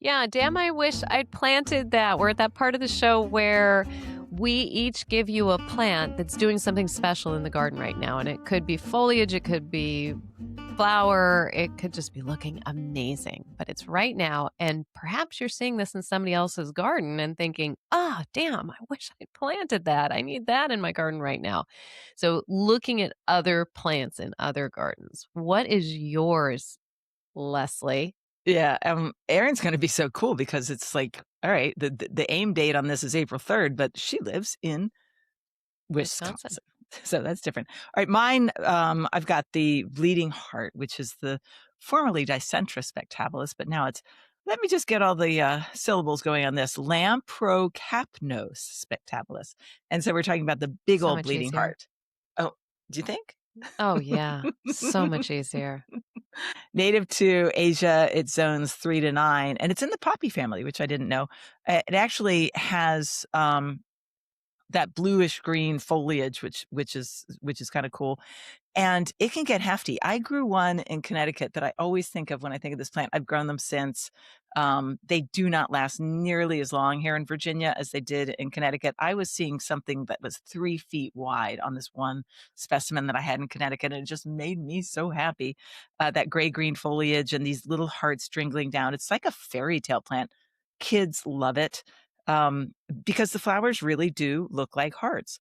Yeah, damn, I wish I'd planted that. We're at that part of the show where we each give you a plant that's doing something special in the garden right now. And it could be foliage, it could be flower, it could just be looking amazing. But it's right now. And perhaps you're seeing this in somebody else's garden and thinking, oh, damn, I wish I'd planted that. I need that in my garden right now. So looking at other plants in other gardens, what is yours, Leslie? Yeah, Erin's gonna be so cool because it's like, all right, the aim date on this is April 3rd, but she lives in Wisconsin. Wisconsin. So that's different. All right, mine, I've got the bleeding heart, which is the formerly Dicentra spectabilis, but now it's, let me just get all the syllables going on this, Lamprocapnos spectabilis. And so we're talking about the big So old much bleeding easier. heart. Oh, do you think? Oh, yeah. So much easier. Native to Asia, it zones 3 to 9, and it's in the poppy family, which I didn't know. It actually has that bluish green foliage, which is kind of cool, and it can get hefty. I grew one in Connecticut that I always think of when I think of this plant. I've grown them since. They do not last nearly as long here in Virginia as they did in Connecticut. I was seeing something that was 3 feet wide on this one specimen that I had in Connecticut, and it just made me so happy. That gray-green foliage and these little hearts dringling down. It's like a fairy tale plant. Kids love it because the flowers really do look like hearts.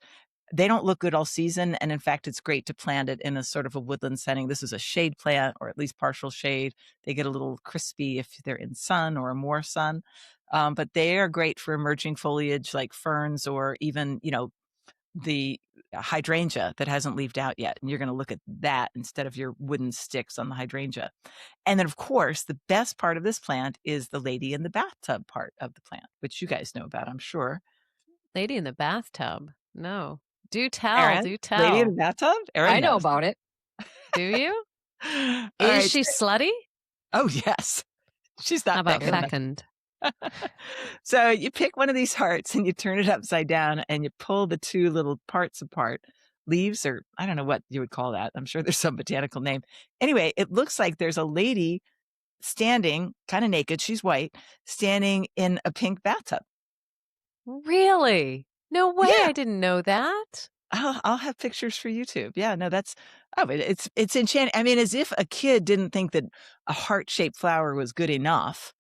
They don't look good all season, and in fact, it's great to plant it in a sort of a woodland setting. This is a shade plant, or at least partial shade. They get a little crispy if they're in sun or more sun, but they are great for emerging foliage like ferns or even, the hydrangea that hasn't leaved out yet. And you're going to look at that instead of your wooden sticks on the hydrangea. And then, of course, the best part of this plant is the lady in the bathtub part of the plant, which you guys know about, I'm sure. Lady in the bathtub. No. Do tell. Erin, Do lady in the tell. bathtub? Erin I know knows. about it. Do you? All Is right. she slutty? Oh, yes. She's How not about thinking. fecund? So you pick one of these hearts and you turn it upside down and you pull the two little parts apart. Leaves, or I don't know what you would call that. I'm sure there's some botanical name. Anyway, it looks like there's a lady standing, kind of naked, she's white, standing in a pink bathtub. Really? No way. Yeah. I didn't know that. I'll have pictures for YouTube. Yeah, no, it's enchanting. I mean, as if a kid didn't think that a heart-shaped flower was good enough.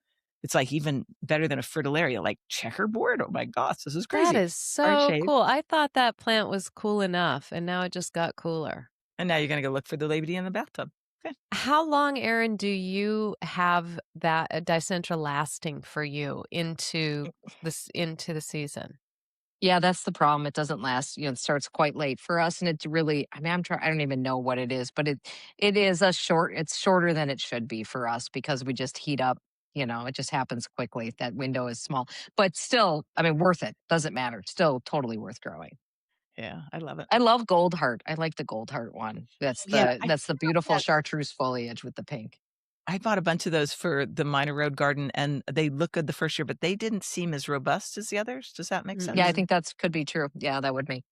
It's like even better than a fritillaria, like checkerboard. Oh my gosh, this is crazy. That is so Heart-shaped. cool. I thought that plant was cool enough, and now it just got cooler. And now you're going to go look for the lady in the bathtub. Okay. How long, Erin, do you have that Dicentra lasting for you into the season? Yeah, that's the problem. It doesn't last. It starts quite late for us, and it's really. I mean, I don't even know what it is, but it is a short. It's shorter than it should be for us because we just heat up. It just happens quickly. That window is small, but still, I mean, worth it. Doesn't matter. Still, totally worth growing. Yeah, I love it. I love gold heart. I like the gold heart one. That's Yeah, the beautiful chartreuse foliage with the pink. I bought a bunch of those for the minor road garden, and they look good the first year, but they didn't seem as robust as the others. Does that make sense? Yeah, I think that could be true. Yeah, that would make.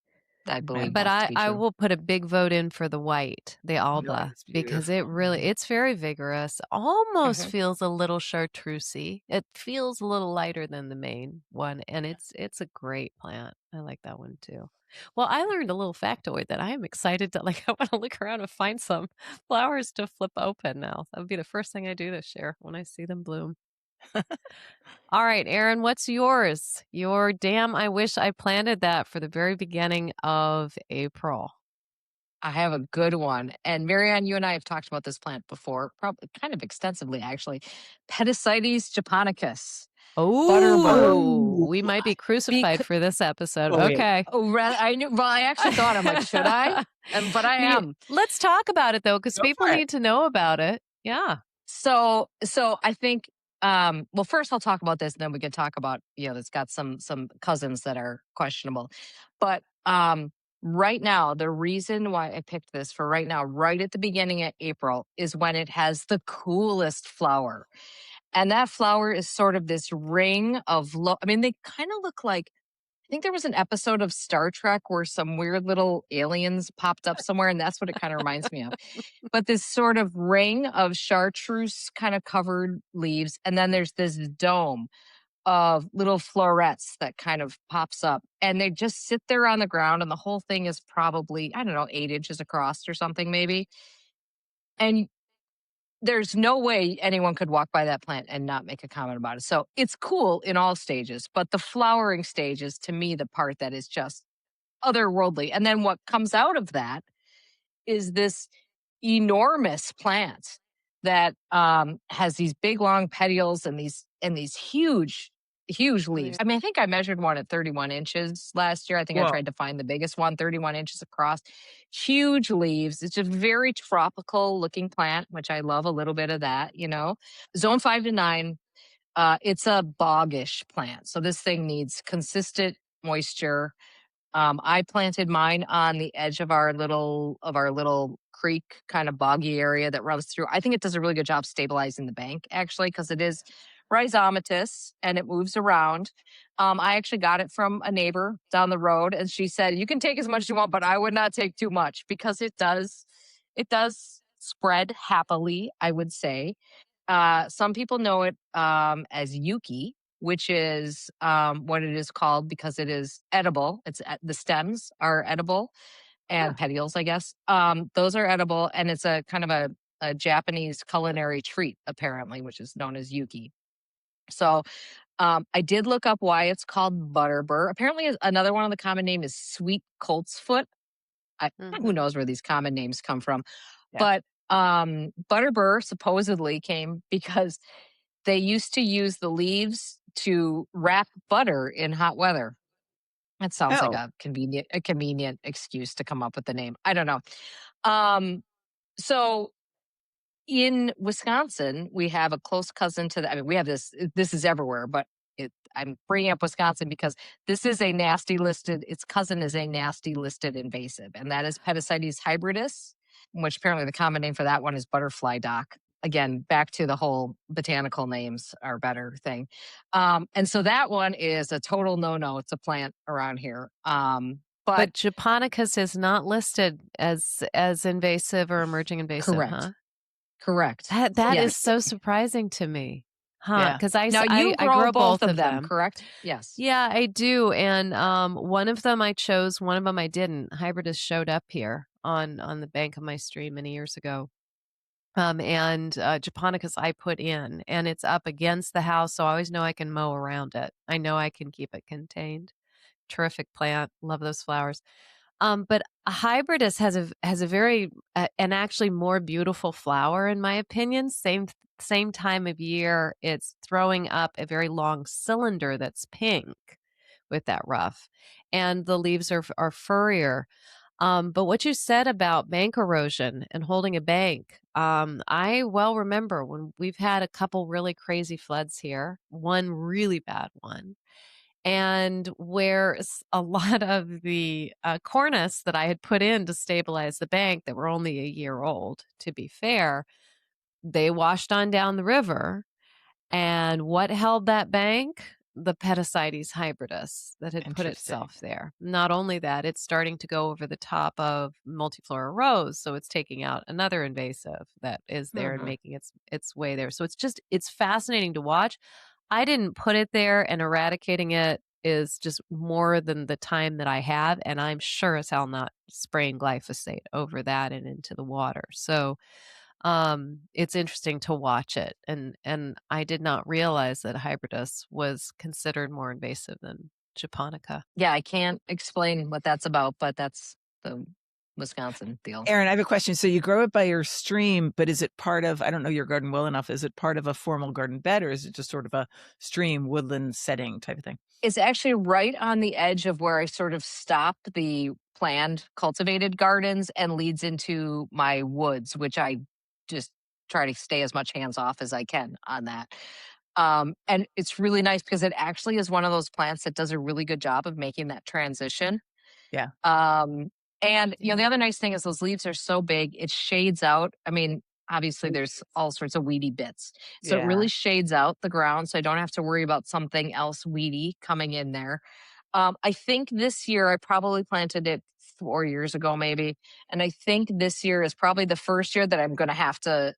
I believe But that to be I true. will put a big vote in for the white, the Oh, Alba, it's because beautiful. it's very vigorous. Almost Mhm. feels a little chartreusey. It feels a little lighter than the main one, and it's a great plant. I like that one too. Well, I learned a little factoid that I am excited to I want to look around and find some flowers to flip open now. That would be the first thing I do this year when I see them bloom. All right, Erin, what's yours? Your damn, I wish I planted that for the very beginning of April. I have a good one. And Marianne, you and I have talked about this plant before, probably kind of extensively, actually. Petasites japonicus. Oh, we might be crucified for this episode. Oh, wait. Okay. I knew. Well, I actually thought, I'm like, should I? But I am. Let's talk about it though, because Go people for it. need to know about it. Yeah. So I think. Well, first I'll talk about this, and then we can talk about it's got some cousins that are questionable, but right now the reason why I picked this for right now, right at the beginning of April, is when it has the coolest flower, and that flower is sort of this ring of I mean, they kind of look like I think there was an episode of Star Trek where some weird little aliens popped up somewhere, and that's what it kind of reminds me of. But this sort of ring of chartreuse kind of covered leaves, and then there's this dome of little florets that kind of pops up, and they just sit there on the ground, and the whole thing is probably, I don't know, 8 inches across or something maybe. And there's no way anyone could walk by that plant and not make a comment about it. So it's cool in all stages, but the flowering stage is to me the part that is just otherworldly. And then what comes out of that is this enormous plant that has these big long petioles and these huge leaves. I mean, I think I measured one at 31 inches last year. I think I Whoa. tried to find the biggest one, 31 inches across. Huge leaves. It's a very tropical looking plant, which I love a little bit of that, Zone 5 to 9. It's a boggish plant. So this thing needs consistent moisture. I planted mine on the edge of our little creek kind of boggy area that runs through. I think it does a really good job stabilizing the bank, actually, because it is rhizomatous and it moves around. I actually got it from a neighbor down the road, and she said, "You can take as much as you want, but I would not take too much because it does spread happily, I would say." Some people know it as yuki, which is what it is called because it is edible. The stems are edible and Huh. petioles, I guess. Those are edible, and it's a kind of a Japanese culinary treat, apparently, which is known as yuki. So I did look up why it's called Butterbur. Apparently, another one of the common name is sweet colt's foot. Who knows where these common names come from? Yeah. But Butterbur supposedly came because they used to use the leaves to wrap butter in hot weather. That sounds like Oh. a convenient excuse to come up with the name. I don't know. So in Wisconsin, we have a close cousin to that. I mean, we have this is everywhere, but I'm bringing up Wisconsin because this is a nasty listed, its cousin is a nasty listed invasive, and that is Petasites hybridus, which apparently the common name for that one is butterfly dock. Again, back to the whole botanical names are better thing. And so that one is a total no-no. It's a plant around here. But japonicus is not listed as invasive or emerging invasive, correct. huh? Correct. That Yes. is so surprising to me, huh? Yeah. Because Now you I grow grow both of them, correct? Yes. Yeah, I do. And one of them I chose, one of them I didn't. Hybridus showed up here on the bank of my stream many years ago. And japonicus I put in, and it's up against the house, so I always know I can mow around it. I know I can keep it contained. Terrific plant. Love those flowers. But a hybridus has a very and actually more beautiful flower in my opinion. Same time of year, it's throwing up a very long cylinder that's pink with that ruff, and the leaves are furrier. But what you said about bank erosion and holding a bank, I well remember when we've had a couple really crazy floods here, one really bad one, and where a lot of the cornice that I had put in to stabilize the bank that were only a year old, to be fair, they washed on down the river. And what held that bank? The Petasites hybridus that had put itself there. Not only that, it's starting to go over the top of multiflora rose, so it's taking out another invasive that is there and making its way there. So it's fascinating to watch. I didn't put it there, and eradicating it is just more than the time that I have, and I'm sure as hell not spraying glyphosate over that and into the water. So it's interesting to watch it, and I did not realize that hybridus was considered more invasive than japonica. Yeah, I can't explain what that's about, but that's the Wisconsin deal. Erin, I have a question. So you grow it by your stream, but is it part of, I don't know your garden well enough, is it part of a formal garden bed, or is it just sort of a stream woodland setting type of thing? It's actually right on the edge of where I sort of stop the planned cultivated gardens and leads into my woods, which I just try to stay as much hands off as I can on that. And it's really nice because it actually is one of those plants that does a really good job of making that transition. Yeah. And the other nice thing is those leaves are so big, it shades out. I mean, obviously there's all sorts of weedy bits. So it really shades out the ground. So I don't have to worry about something else weedy coming in there. I think this year I probably planted it 4 years ago, maybe. And I think this year is probably the first year that I'm going to have to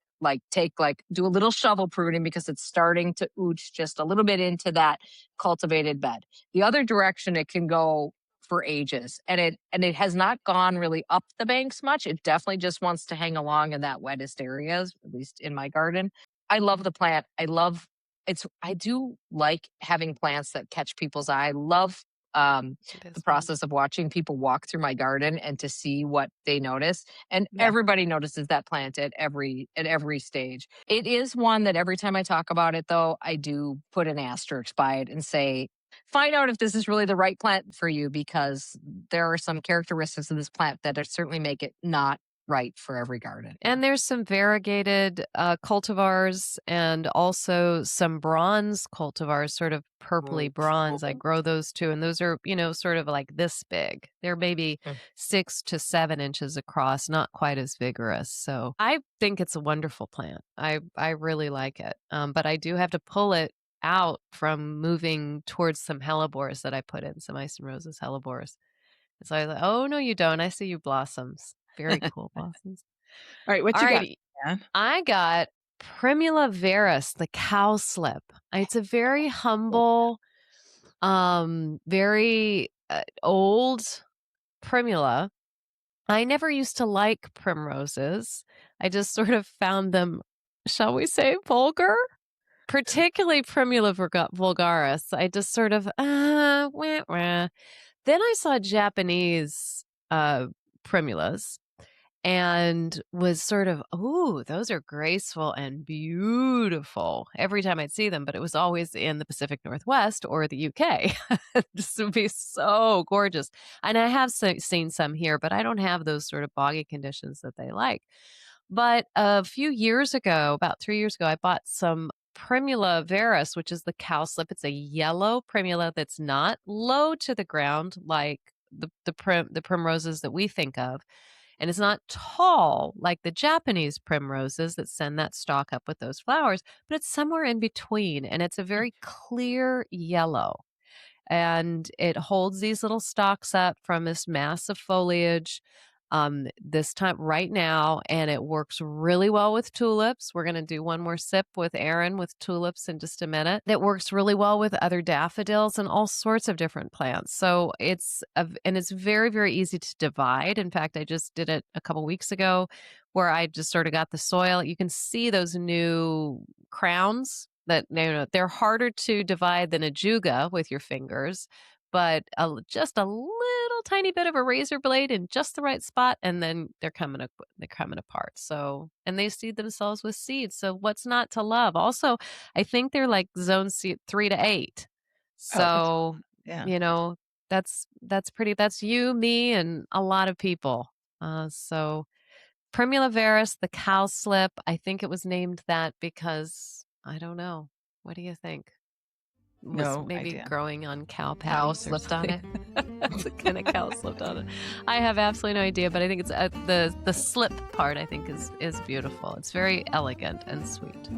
do a little shovel pruning because it's starting to ooch just a little bit into that cultivated bed. The other direction it can go for ages, and it has not gone really up the banks much. It definitely just wants to hang along in that wettest areas, at least in my garden. I love the plant. I do like having plants that catch people's eye. I love It is the fun. process of watching people walk through my garden and to see what they notice. And Yeah. everybody notices that plant at every stage. It is one that every time I talk about it though, I do put an asterisk by it and say, find out if this is really the right plant for you, because there are some characteristics of this plant that certainly make it not right for every garden. And there's some variegated cultivars and also some bronze cultivars, sort of purpley bronze. I grow those too. And those are, sort of like this big. They're maybe Mm. 6 to 7 inches across, not quite as vigorous. So I think it's a wonderful plant. I really like it. But I do have to pull it out from moving towards some hellebores that I put in, some ice and roses hellebores. So I was like, oh, no, you don't. I see you blossoms. Very cool blossoms. All right, what All you got, right. Ann? I got Primula veris, the cowslip. It's a very humble, very old primula. I never used to like primroses. I just sort of found them, shall we say, vulgar? Particularly Primula vulgaris. I just sort of, wah, wah. Then I saw Japanese primulas and was sort of, oh, those are graceful and beautiful every time I'd see them, but it was always in the Pacific Northwest or the UK. This would be so gorgeous. And I have seen some here, but I don't have those sort of boggy conditions that they like. But a few years ago, about 3 years ago, I bought some Primula veris, which is the cowslip. It's a yellow primula that's not low to the ground like the primroses that we think of. And it's not tall like the Japanese primroses that send that stalk up with those flowers, but it's somewhere in between. And it's a very clear yellow. And it holds these little stalks up from this mass of foliage this time right now, and it works really well with tulips. We're going to do one more sip with Erin with tulips in just a minute. It works really well with other daffodils and all sorts of different plants. So it's very, very easy to divide. In fact, I just did it a couple weeks ago where I just sort of got the soil. You can see those new crowns that they're harder to divide than a juga with your fingers, but just a little tiny bit of a razor blade in just the right spot, and then they're coming apart. So, and they seed themselves with seeds. So, what's not to love? Also, I think they're like zone 3 to 8. So, Yeah. that's pretty. That's you, me, and a lot of people. So, Primula veris, the cowslip. I think it was named that because I don't know. What do you think? Was No maybe idea. growing on cow Cow patties or slipped on it. something. The kind of cow slipped on it. I have absolutely no idea, but I think it's the slip part. I think is beautiful. It's very elegant and sweet.